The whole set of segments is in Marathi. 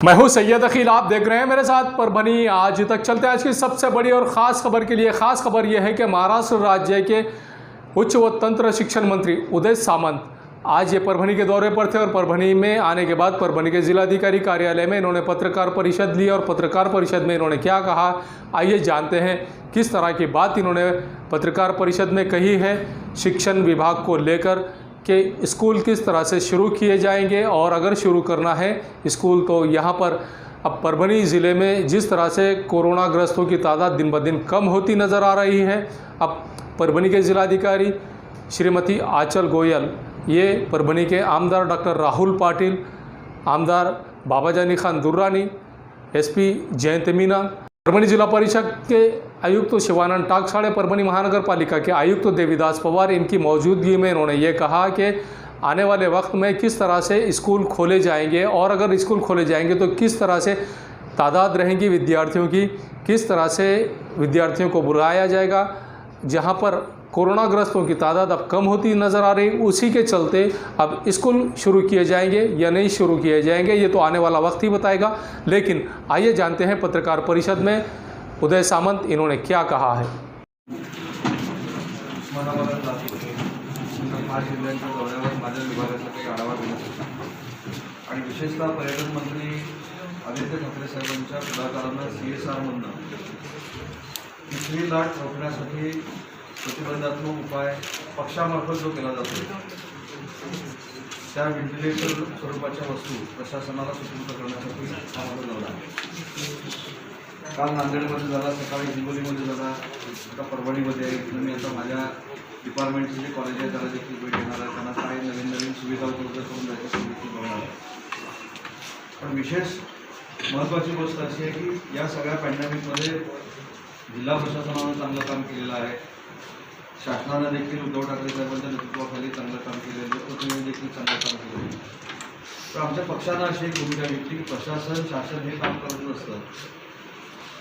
मैं हूं सैयद अखिल, आप देख रहे हैं मेरे साथ परभनी आज तक। चलते हैं आज की सबसे बड़ी और ख़ास खबर के लिए। ख़ास खबर यह है कि महाराष्ट्र राज्य के उच्च व तंत्र शिक्षण मंत्री उदय सामंत आज ये परभनी के दौरे पर थे और परभनी में आने के बाद परभनी के जिलाधिकारी कार्यालय में इन्होंने पत्रकार परिषद ली और पत्रकार परिषद में इन्होंने क्या कहा, आइए जानते हैं किस तरह की बात इन्होंने पत्रकार परिषद में कही है शिक्षण विभाग को लेकर कि स्कूल किस तरह से शुरू किए जाएंगे और अगर शुरू करना है स्कूल तो यहाँ पर अब परभनी ज़िले में जिस तरह से कोरोना ग्रस्तों की तादाद दिन ब दिन कम होती नज़र आ रही है। अब परभनी के ज़िलाधिकारी श्रीमती आंचल गोयल, ये परभनी के आमदार डॉक्टर राहुल पाटिल, आमदार बाबाजानी खान दुर्रानी, एसपी जयंत मीना, परभनी जिला परिषद के आयुक्त शिवानंद टाकसाळे, परभनी महानगर पालिका के आयुक्त देवीदास पवार, इनकी मौजूदगी में इन्होंने ये कहा कि आने वाले वक्त में किस तरह से स्कूल खोले जाएंगे और अगर स्कूल खोले जाएंगे तो किस तरह से तादाद रहेंगी विद्यार्थियों की, किस तरह से विद्यार्थियों को बुलाया जाएगा। जहाँ पर कोरोनाग्रस्तों की तादाद अब कम होती नज़र आ रही, उसी के चलते अब स्कूल शुरू किए जाएंगे या नहीं शुरू किए जाएंगे ये तो आने वाला वक्त ही बताएगा। लेकिन आइए जानते हैं पत्रकार परिषद में उदय सामंत इन्होंने क्या कहा है। जिल्ह्यांच्या दौऱ्यावर माझ्या विभागाचा काही आढावा घेण्यासाठी आणि विशेषतः पर्यटन मंत्री आदित्य ठाकरे साहेबांच्या पुढाकारानं CSRमधून तिसरी लाट रोखण्यासाठी प्रतिबंधात्मक उपाय पक्षामार्फत जो केला जातो त्या व्हेंटिलेटर स्वरूपाच्या वस्तू प्रशासनाला सुपूर्द करण्यासाठी हा माझा दौरा आहे। काल नांदेडमध्ये झाला, सकाळी हिंगोलीमध्ये झाला, आता परभणीमध्ये आहे। मी आता माझ्या डिपार्टमेंटचे जे कॉलेज आहे त्याला देखील भेट घेणार आहे, त्यांना काय नवीन नवीन सुविधा उपलब्ध करून द्यायची देखील बघणार आहे। पण विशेष महत्त्वाची गोष्ट अशी आहे की या सगळ्या पॅन्डेमिकमध्ये जिल्हा प्रशासनानं चांगलं काम केलेलं आहे, शासनानं देखील उद्धव ठाकरे साहेबांच्या नेतृत्वाखाली चांगलं काम केलं आहे, लोकप्रतिनिधी देखील चांगलं काम केलं आहे। तर आमच्या पक्षानं अशी एक भूमिका घेतली की प्रशासन शासन हे काम करत नसतं,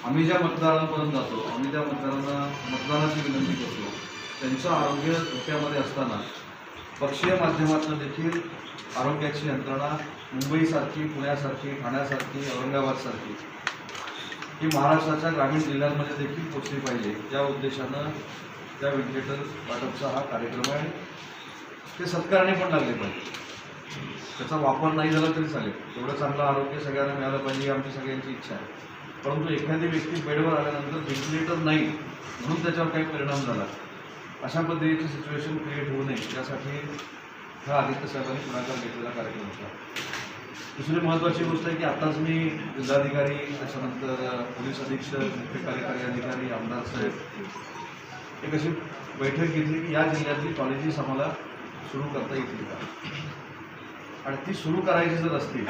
आम्ही ज्या मतदारांपर्यंत जातो, आम्ही त्या मतदारांना मतदानाची विनंती करतो, त्यांचं आरोग्य धोक्यामध्ये असताना पक्षीय माध्यमातून देखील आरोग्याची यंत्रणा मुंबईसारखी, पुण्यासारखी, ठाण्यासारखी, औरंगाबादसारखी ही महाराष्ट्राच्या ग्रामीण जिल्ह्यांमध्ये देखील पोचली पाहिजे, ज्या उद्देशानं त्या व्हेंटिलेटर वाटपचा हा कार्यक्रम आहे। ते सत्कारणे पण लागले पाहिजे, त्याचा वापर नाही झाला तरी चालेल, तेवढं चांगलं आरोग्य सगळ्यांना मिळालं पाहिजे ही आमची सगळ्यांची इच्छा आहे। परंतु एखादी व्यक्ती बेडवर आल्यानंतर व्हेंटिलेटर नाही म्हणून त्याच्यावर काही परिणाम झाला, अशा पद्धतीची सिच्युएशन क्रिएट होऊ नये यासाठी हा आदित्य साहेबांनी पुढाकार घेतलेला कार्यक्रम होता। दुसरी महत्त्वाची गोष्ट आहे की आत्ताच मी जिल्हाधिकारी, त्याच्यानंतर पोलीस अधीक्षक, मुख्य कार्यकारी अधिकारी, आमदार साहेब एक अशी बैठक घेतली की या जिल्ह्यातली कॉलेजेस आम्हाला सुरू करता येतील का, आणि ती सुरू करायची जर असतील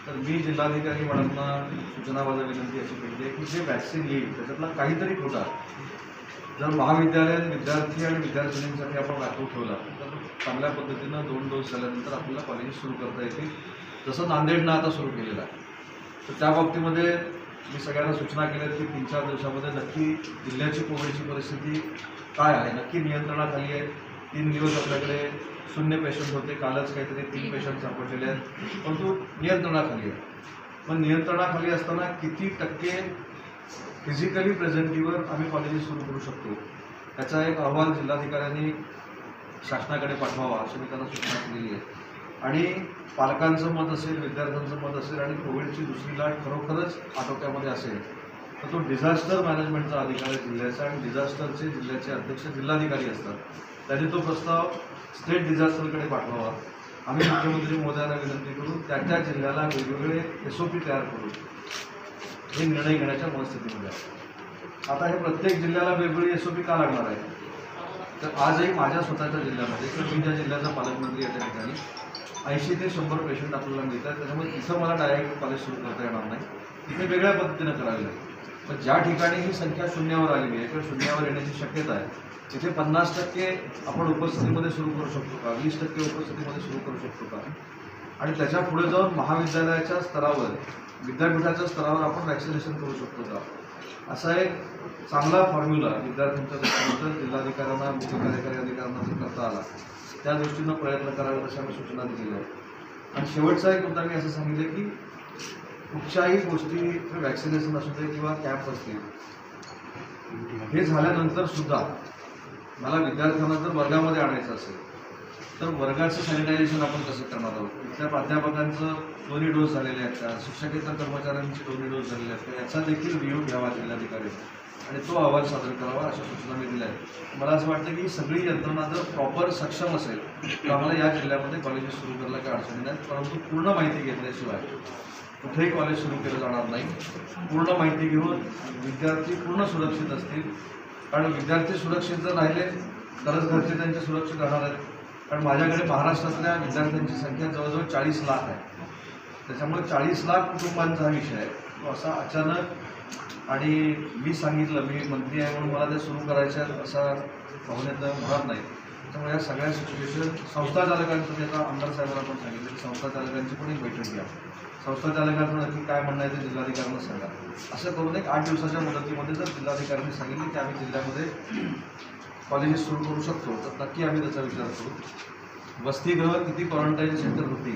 तर मी जिल्हाधिकारी मॅडमना सूचनाबाजा विनंती अशी केली आहे की जे वॅक्सिन येईल त्याच्यातला काहीतरी खोटा जर महाविद्यालयात विद्यार्थी आणि विद्यार्थिनींसाठी आपण राखून ठेवला तर चांगल्या पद्धतीनं 2 डोस झाल्यानंतर आपल्याला कॉलेजेस सुरू करता येतील, जसं नांदेडनं आता सुरू केलेलं आहे। तर त्या बाबतीमध्ये मी सगळ्यांना सूचना केल्या की 3-4 दिवसामध्ये नक्की जिल्ह्याची कोविडची परिस्थिती काय आहे, नक्की नियंत्रणाखाली आहे। 3 दिवस आपल्याकडे 0 पेशंट होते, कालच काहीतरी 3 पेशंट सापडलेले आहेत, परंतु नियंत्रणाखाली आहे। पण नियंत्रणाखाली असताना किती टक्के फिजिकली प्रेझेंटीवर आम्ही कॉलेजेस सुरू करू शकतो याचा एक अहवाल जिल्हाधिकाऱ्यांनी शासनाकडे पाठवावा अशी मी त्यांना सूचना केलेली आहे। आणि पालकांचं मत असेल, विद्यार्थ्यांचं मत असेल आणि कोविडची दुसरी लाट खरोखरच आटोक्यामध्ये असेल तर तो डिझास्टर मॅनेजमेंटचा अधिकार आहे जिल्ह्याचा, आणि डिझास्टरचे जिल्ह्याचे अध्यक्ष जिल्हाधिकारी असतात, त्यांनी तो प्रस्ताव स्टेट डिझास्टरकडे पाठवावा। आम्ही मुख्यमंत्री महोदयांना विनंती करून त्या जिल्ह्याला वेगवेगळे SOP तयार करू हे निर्णय घेण्याच्या मनस्थितीमध्ये आहे। आता हे प्रत्येक जिल्ह्याला वेगवेगळी SOP का लागणार आहे, तर आजही माझ्या स्वतःच्या जिल्ह्यामध्ये किंवा मी ज्या जिल्ह्याचा पालकमंत्री या ठिकाणी 80 ते 100 पेशंट आपल्याला मिळतात, त्याच्यामुळे इथं मला डायरेक्ट कॉलेज सुरू करता येणार नाही, तिथे वेगळ्या पद्धतीनं करावी लागेल। पण ज्या ठिकाणी ही संख्या शून्यावर आलेली आहे किंवा शून्यावर येण्याची शक्यता आहे तिथे 50% आपण उपस्थितीमध्ये सुरू करू शकतो का, 20% उपस्थितीमध्ये सुरू करू शकतो का, आणि त्याच्या पुढे जाऊन महाविद्यालयाच्या स्तरावर, विद्यापीठाच्या स्तरावर आपण वॅक्सिनेशन करू शकतो का, असा एक चांगला फॉर्म्युला विद्यार्थ्यांच्या दृष्टीनं जिल्हाधिकाऱ्यांना, मुख्य कार्यकारी अधिकाऱ्यांना जर करता आला त्या दृष्टीनं प्रयत्न करावे अशा मी सूचना दिलेल्या आहेत। आणि शेवटचा एक मुद्दा मी असं सांगितलं की कुठच्याही गोष्टी वॅक्सिनेशन असू दे किंवा कॅम्प असतील, हे झाल्यानंतर सुद्धा मला विद्यार्थ्यांना जर वर्गामध्ये आणायचं असेल तर वर्गाचं सॅनिटायझेशन आपण कसं करणार आहोत, इथल्या प्राध्यापकांचं 2 डोस झालेले आहेत का, शिक्षकेतर कर्मचाऱ्यांचे 2 डोस झालेले आहेत का, याचा देखील रिव्ह्यू घ्यावा जिल्हाधिकारी आणि तो अहवाल सादर करावा, अशा सूचना मी दिल्या आहेत. मला असं वाटतं की ही सगळी यंत्रणा जर प्रॉपर सक्षम असेल तर आम्हाला या जिल्ह्यामध्ये कॉलेजेस सुरू करायला काही अडचणी नाहीत. परंतु पूर्ण माहिती घेतल्याशिवाय कुठेही कॉलेज सुरू केलं जाणार नाही. पूर्ण माहिती घेऊन विद्यार्थी पूर्ण सुरक्षित असतील, कारण विद्यार्थी सुरक्षित जर राहिले तरच घरचे त्यांचे सुरक्षित राहणार आहेत. कारण माझ्याकडे महाराष्ट्रातल्या विद्यार्थ्यांची संख्या जवळजवळ 40 लाख आहे. त्याच्यामुळे 40 लाख कुटुंबांचा हा विषय आहे. तो असा अचानक आणि मी सांगितलं, मी मंत्री आहे म्हणून मला ते सुरू करायचं असा भावनेत होणार नाही. त्यामुळे या सगळ्या सिच्युएशन संस्था चालकांचं, मी आता आमदार साहेबांना पण सांगितलं की संस्था चालकांची पण एक बैठक घ्या. संस्था चालकांचं नक्की काय म्हणणं आहे ते जिल्हाधिकाऱ्यांना सांगा. असं करून एक 8 दिवसाच्या मुदतीमध्ये जर जिल्हाधिकाऱ्यांनी सांगितले की आम्ही जिल्ह्यामध्ये कॉलेजेस सुरू करू शकतो तर नक्की आम्ही त्याचा विचार करू. वसतिगृह किती क्वारंटाईन सेंटर होती,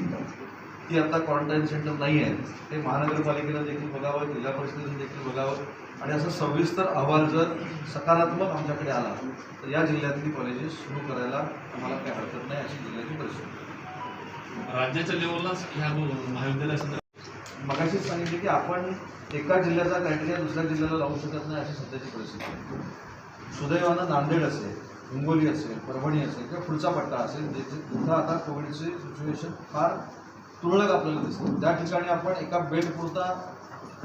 ती आता क्वारंटाईन सेंटर नाही आहे, ते महानगरपालिकेनं देखील बघावं, जिल्हा परिषदेने देखील बघावं आणि असं सविस्तर अहवाल जर सकारात्मक आमच्याकडे आला तर या जिल्ह्यातली कॉलेजेस सुरू करायला आम्हाला काही हरकत नाही, अशी जिल्ह्याची परिस्थिती. राज्याच्या लेवललाच ह्या महाविद्यालयासंदर्भात मगाशीच सांगितले की आपण एका जिल्ह्याचा क्रायटेरिया दुसऱ्या जिल्ह्याला लावू शकत नाही, अशी सध्याची परिस्थिती आहे. सुदैवानं नांदेड असेल, हिंगोली असेल, परभणी असेल किंवा पुढचा पट्टा असेल, जिथं आता कोविडची सिच्युएशन फार तुरळक आपल्याला दिसतं, त्या ठिकाणी आपण एका बेडपुरता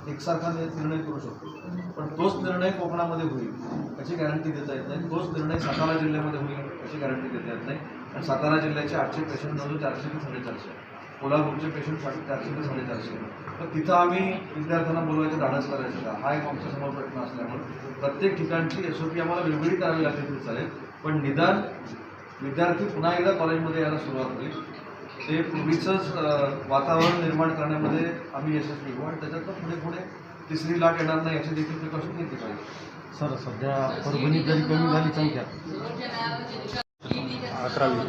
एकसारखा निर्णय करू शकतो. पण तोच निर्णय कोकणामध्ये होईल याची गॅरंटी देता येत नाही. तोच निर्णय सातारा जिल्ह्यामध्ये होईल याची गॅरंटी देता येत नाही. आणि सातारा जिल्ह्याचे 800 पेशंट जवळ 400 ते 450, कोल्हापूरचे पेशंट 400 ते 450. तर तिथं आम्ही विद्यार्थ्यांना बोलवायचं धाडस करायचं का, हा एक आमच्यासमोर प्रश्न असल्यामुळे प्रत्येक ठिकाणची SOP आम्हाला वेगवेगळी करावी लागली तरी चालेल, पण निदान विद्यार्थी पुन्हा एकदा कॉलेजमध्ये यायला सुरुवात होईल, ते पूर्वीचंच वातावरण निर्माण करण्यामध्ये आम्ही यशस्वी होऊ आणि त्याच्यातनं पुढे पुढे तिसरी लाट येणार नाही याची देखील प्रिकॉशन घेतली पाहिजे. सर, सध्या परभणीत जरी कमी झाली संख्या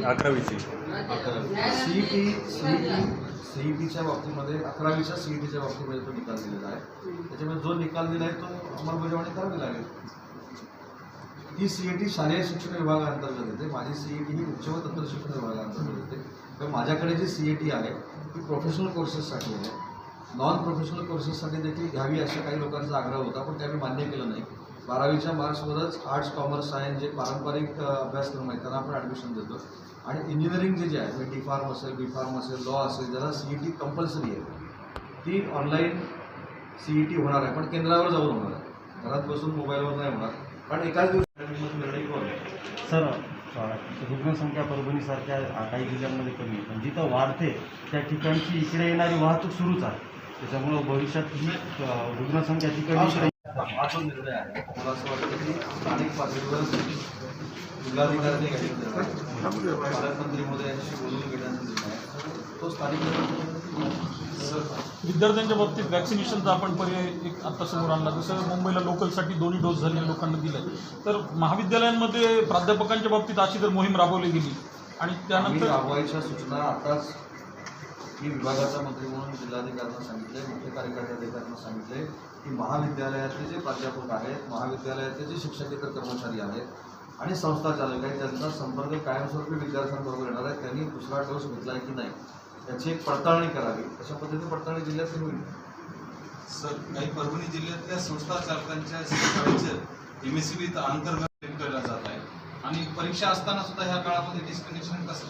11वीची CETच्या बाबतीमध्ये 11वीच्या CETच्या बाबतीमध्ये तो निकाल दिलेला आहे. त्याच्यामुळे जो निकाल दिला आहे तो अंमलबजावणी करावी लागेल. ही CET शालेय शिक्षण विभागाअंतर्गत येते, माझी CET ही उच्च व तंत्र शिक्षण विभागाअंतर्गत येते. तर माझ्याकडे जी CET आहे ती प्रोफेशनल कोर्सेससाठी आहे. नॉन प्रोफेशनल कोर्सेससाठी देखील घ्यावी अशा काही लोकांचा आग्रह होता, पण ते आम्ही मान्य केलं नाही. 12वीच्या मार्क्सवरच आर्ट्स, कॉमर्स, सायन्स जे पारंपरिक अभ्यासक्रम आहेत त्यांना आपण ॲडमिशन देतो. आणि इंजिनिअरिंग जे आहे म्हणजे D.Pharm असेल, B.Pharm असेल, लॉ असेल, ज्याला CET कंपल्सरी आहे, ती ऑनलाईन CET होणार आहे, पण केंद्रावर जाऊन होणार आहे, घरात बसून मोबाईलवर नाही होणार. कारण एकाच दिवशी निर्णय करू. सर, रुग्णसंख्या परभणीसारख्या काही जिल्ह्यांमध्ये कमी आहे, पण जिथं वाढते त्या ठिकाणची इकडे येणारी वाहतूक सुरूच आहे. त्याच्यामुळं भविष्यात ही रुग्णसंख्या तिकडे हा जो निर्णय आहे मला असं वाटतं की स्थानिक पातळीवर जिल्हाधिकाऱ्यांनी घेतलेला आहे, पालकमंत्री मोदयांशी बोलून घेण्याचा निर्णय आहे, तो स्थानिक विद्यार्थ्यांच्या बाबतीत वॅक्सिनेशनचा आपण पर्याय एक आत्ता समोर आणला. जसं मुंबईला लोकलसाठी 2 डोस झालेल्या लोकांना दिले, तर महाविद्यालयांमध्ये प्राध्यापकांच्या बाबतीत अशी जर मोहीम राबवली गेली आणि त्यानंतर राबवायच्या सूचना आताच मी विभागाचा मंत्री म्हणून जिल्हाधिकाऱ्यांना सांगितले, मुख्य कार्यकारी अधिकाऱ्यांना सांगितले की महाविद्यालयातले जे प्राध्यापक आहेत, महाविद्यालयातले जे शिक्षकेतर कर्मचारी आहेत आणि संस्था चालक आहेत, त्यांचा संपर्क कायमस्वरूपी विद्यार्थ्यांबरोबर येणार आहे, त्यांनी दुसरा डोस घेतला आहे की नाही याची एक पडताळणी करावी. अशा पद्धतीने पडताळणी जिल्ह्यात होईल. सर, काही परभणी जिल्ह्यातल्या संस्था चालकांच्या शाळेचं MSCB अंतर्गत केलं जात आहे आणि परीक्षा असताना सुद्धा ह्या काळामध्ये डिस्कनेक्शन कसं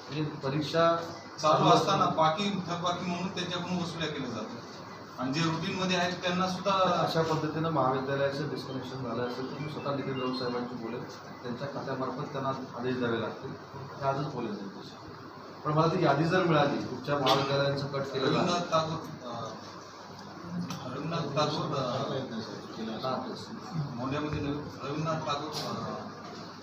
म्हणजे परीक्षा चालू असताना बाकी थकबाकी म्हणून त्यांच्याकडून वसुल्या केल्या जातात आणि जे रुटीनमध्ये आहेत त्यांना सुद्धा अशा पद्धतीनं महाविद्यालयाचं डिस्कनेक्शन झालं असेल तर मी स्वतः नितीन राऊत साहेबांशी बोलेल, त्यांच्या खात्यामार्फत त्यांना आदेश द्यावे लागतील, ते आजच बोलेल त्यांच्याशी. पण मला ती यादी जर मिळाली कुठच्या महाविद्यालयांचं कट केलं रवींद्रनाथ टागोर मोंढ्यामध्ये रवींद्रनाथ टागोर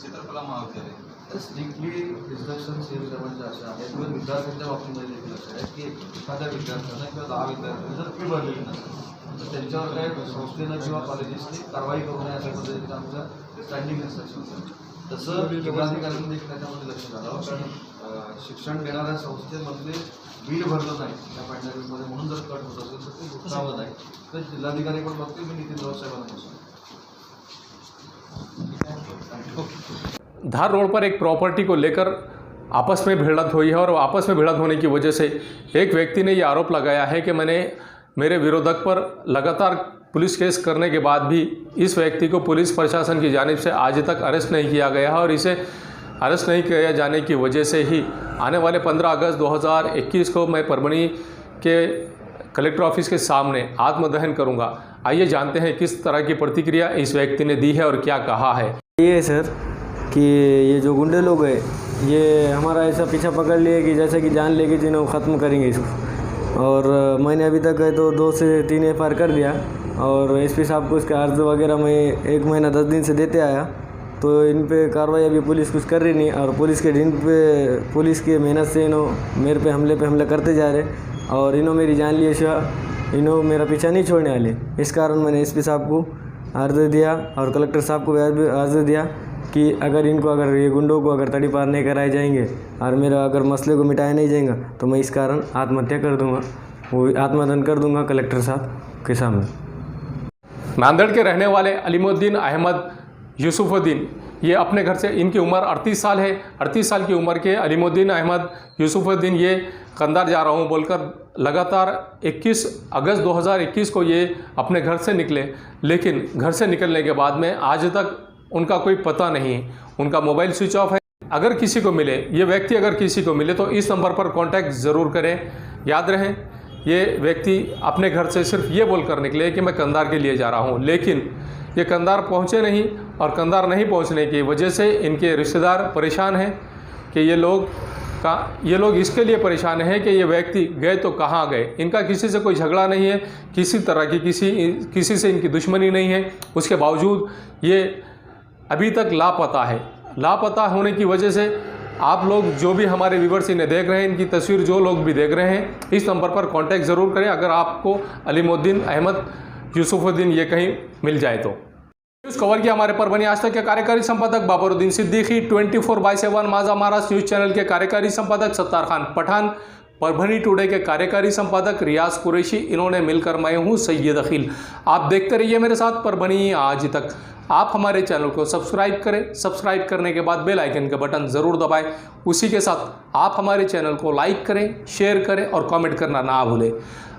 चित्रकला महाविद्यालय स्ट्रिक्टली इन्स्ट्रक्शन सिव्हिल सर्वंटच्या अशा आहेत किंवा विद्यार्थ्यांच्या बाबतीमध्ये देखील अशा आहेत की एखाद्या विद्यार्थ्यांना किंवा 10 विद्यार्थ्यांनी जर फी भरलेली नसेल तर त्यांच्यावर काही संस्थेनं किंवा कॉलेजेसनी कारवाई करू नये अशा पद्धतीचं आमच्या स्टँडिंग इन्स्ट्रक्शन्स आहेत. तसं जिल्हाधिकाऱ्यांनी देखील त्याच्यामध्ये लक्ष घालावं, कारण शिक्षण देणाऱ्या संस्थेमधले बिल भरलं नाही त्या पॅन्डेमिकमध्ये म्हणून जर कट होत असेल तर ते दुखावत आहे. तर जिल्हाधिकारी पण बघतील, मी नितीन राऊत साहेबांना बसून धार रोड पर एक प्रॉपर्टी को लेकर आपस में भिड़ंत हुई है और आपस में भिड़ंत होने की वजह से एक व्यक्ति ने ये आरोप लगाया है कि मेरे विरोधक पर लगातार पुलिस केस करने के बाद भी इस व्यक्ति को पुलिस प्रशासन की जानिब से आज तक अरेस्ट नहीं किया गया है और इसे अरेस्ट नहीं किया जाने की वजह से ही आने वाले 15 अगस्त 2021 को मैं परभणी के कलेक्टर ऑफिस के सामने आत्मदहन करूंगा। आइए जानते हैं किस तरह की प्रतिक्रिया इस व्यक्ति ने दी है और क्या कहा है। ये सर कि ये जो गुंडे लोग हैं ये हमारा ऐसा पीछा पकड़ लिए कि जैसे कि जान लेके जिन्हें ख़त्म करेंगे इसको। और मैंने अभी तक है तो 2 से 3 FIR कर दिया और एसपी साहब को इसका अर्ज वगैरह मैं 1 महीना 10 दिन से देते आया, तो इन पे कार्रवाई अभी पुलिस कुछ कर रही नहीं और पुलिस के पुलिस की मेहनत से मेरे पे हमला करते जा रहे और इन्हों मेरी जान लिए सिवा इन्हों मेरा पीछा नहीं छोड़ने वाले। इस कारण मैंने एसपी साहब को अर्ज दिया और कलेक्टर साहब को भी अर्ज दिया कि अगर ये गुंडों को अगर तड़ी पार नहीं कराए जाएंगे और मेरा अगर मसले को मिटाया नहीं जाएगा तो मैं इस कारण आत्महत्या कर दूंगा, वो आत्मदान कर दूंगा कलेक्टर साहब के सामने। नांदेड़ के रहने वाले अलीमुद्दीन अहमद यूसुफुद्दीन, ये अपने घर से, इनकी उम्र 38 साल है। 38 साल की उम्र के अलीमुद्दीन अहमद यूसुफुद्दीन ये कंधार जा रहा हूँ बोलकर लगातार 21 अगस्त 2021 को ये अपने घर से निकले, लेकिन घर से निकलने के बाद में आज तक उनका कोई पता नहीं है। उनका मोबाइल स्विच ऑफ है। अगर किसी को मिले, ये व्यक्ति अगर किसी को मिले तो इस नंबर पर कांटेक्ट ज़रूर करें। याद रहे ये व्यक्ति अपने घर से सिर्फ ये बोलकर निकले कि मैं कंधार के लिए जा रहा हूँ, लेकिन ये कंधार पहुँचे नहीं और कंधार नहीं पहुँचने की वजह से इनके रिश्तेदार परेशान हैं कि ये लोग इसके लिए परेशान हैं कि ये व्यक्ति गए तो कहाँ गए। इनका किसी से कोई झगड़ा नहीं है, किसी तरह की किसी से इनकी दुश्मनी नहीं है, उसके बावजूद ये अभी तक लापता है। लापता होने की वजह से आप लोग जो भी हमारे व्यूवर्स इन्हें देख रहे हैं, इनकी तस्वीर जो लोग भी देख रहे हैं, इस नंबर पर कांटेक्ट ज़रूर करें अगर आपको अलीमुद्दीन अहमद यूसुफुद्दीन ये कहीं मिल जाए तो। न्यूज़ कवर किया हमारे परभणी आज तक के कार्यकारी संपादक बाबरुद्दीन सिद्दीकी, 24/7 माझा महाराष्ट्र न्यूज़ चैनल के कार्यकारी संपादक सत्तार खान पठान, परभणी टुडे के कार्यकारी संपादक रियाज कुरैशी, इन्होंने मिलकर मैं हूँ सैयद अखिल। आप देखते रहिए मेरे साथ परभणी आज तक। आप हमारे चैनल को सब्सक्राइब करें, सब्सक्राइब करने के बाद बेल आइकन का बटन ज़रूर दबाएं। उसी के साथ आप हमारे चैनल को लाइक करें, शेयर करें और कमेंट करना ना भूलें।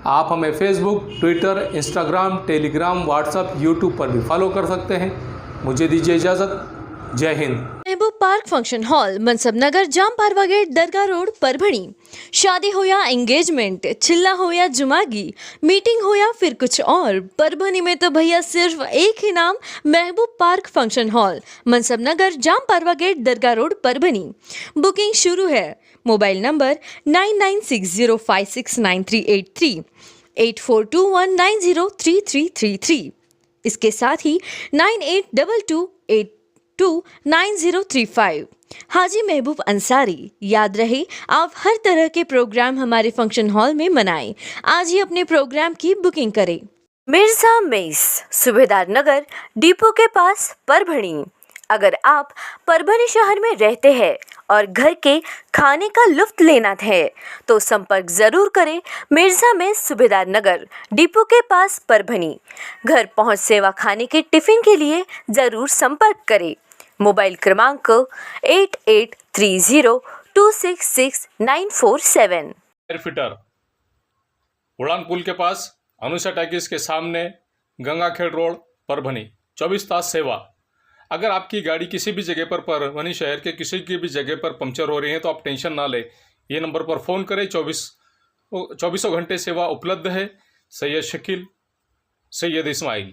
आप हमें Facebook, Twitter, Instagram, Telegram, WhatsApp, YouTube पर भी फॉलो कर सकते हैं। मुझे दीजिए इजाज़त। जय हिंद। महबूब पार्क फंक्शन हॉल, मनसब नगर, जाम पारवा गेट, दरगाह रोड, परभणी। शादी हो या एंगेजमेंट, चिल्ला हो या जुमागी, मीटिंग हो या फिर कुछ और, परभणी में तो भैया सिर्फ एक ही नाम, महबूब पार्क फंक्शन हॉल, मनसब नगर, जाम पारवा गेट, दरगाह रोड, परभणी। बुकिंग शुरू है। Mobile number 9960569383, 8421903333। इसके साथ ही 9822829035। हाजी महबूब अंसारी। याद रहे, आप हर तरह के प्रोग्राम हमारे फंक्शन हॉल में मनाएं। आज ही अपने प्रोग्राम की बुकिंग करें। मिर्जा मेस, सूबेदार नगर, डिपो के पास, परभणी। अगर आप परभणी शहर में रहते हैं और घर के खाने का लुत्फ लेना है तो संपर्क जरूर करें। मिर्जा मेस, सूबेदार नगर, डिपो के पास, परभणी। घर पहुंच सेवा खाने के टिफिन के लिए जरूर संपर्क करें। मोबाइल क्रमांक 8830266947। एयरफिटर, उड़ान पुल के पास, अनुषा टैक्स के सामने, गंगाखेड़ रोड, परभणी। 24 तास सेवा। अगर आपकी गाड़ी किसी भी जगह पर परभणी शहर के किसी की भी जगह पर पंक्चर हो रही है तो आप टेंशन ना लें, ये नंबर पर फ़ोन करें। 24 घंटे सेवा उपलब्ध है। सैयद शकील, सैयद इस्माइल,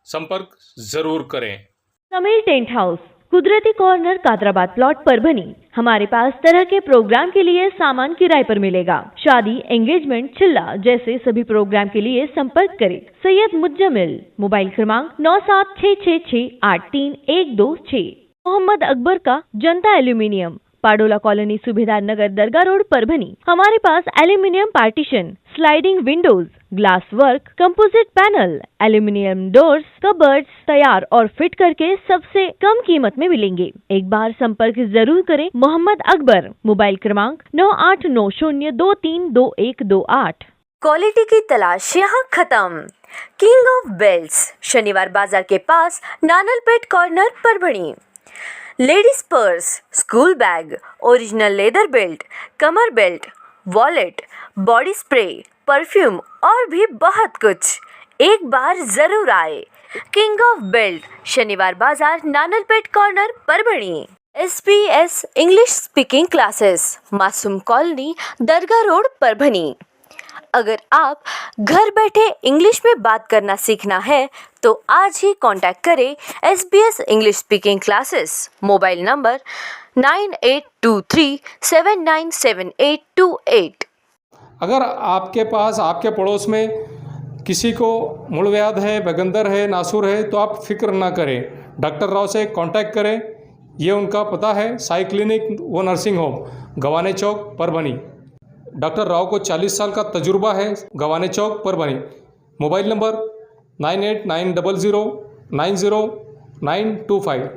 संपर्क ज़रूर करें। समीर टेंट हाउस, कुदरती कॉर्नर, कादराबाद प्लॉट, परभणी। हमारे पास तरह के प्रोग्राम के लिए सामान किराए पर मिलेगा। शादी, एंगेजमेंट, चिल्ला जैसे सभी प्रोग्राम के लिए संपर्क करें। सैयद मुज्जमिल। मोबाइल क्रमांक 9766683126। मोहम्मद अकबर का जनता एल्यूमिनियम, पाडोला कॉलोनी, सुभेदार नगर, दरगाह रोड, परभनी। हमारे pass aluminium partition, sliding Windows, glass work, composite panel, aluminium doors, cupboards तैयार और फिट करके सबसे कम कीमत में मिलेंगे। एक बार संपर्क जरूर करें। मोहम्मद अकबर, मोबाइल क्रमांक 9890232128। क्वालिटी की तलाश यहाँ खत्म। King of belts, Shaniwar Bazar के पास, Nanalpet corner, Parbhani. Ladies purse, school bag, original leather belt, कमर belt, wallet, body spray, perfume और भी बहुत कुछ। एक बार जरूर आए। King of belt, Shaniwar Bazar, Nanalpet corner, Parbhani. SBS English speaking classes, Masoom colony, Dargah road, Parbhani. अगर आप घर बैठे इंग्लिश में बात करना सीखना है तो आज ही कांटेक्ट करें SBS English speaking classes. Mobile number 9823797828। अगर आपके पास, आपके पड़ोस में किसी को मूलव्याध है, बगंदर है, नासूर है, तो आप फिक्र ना करें, डॉक्टर राव से कांटेक्ट करें। ये उनका पता है, साई क्लिनिक व nursing home, Gawane Chowk, Parbhani. Doctor Rao को 40 साल का तजुर्बा है, Gawane Chowk, Parbhani. Mobile number 9890090925।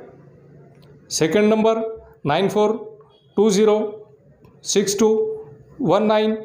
Second number 94206219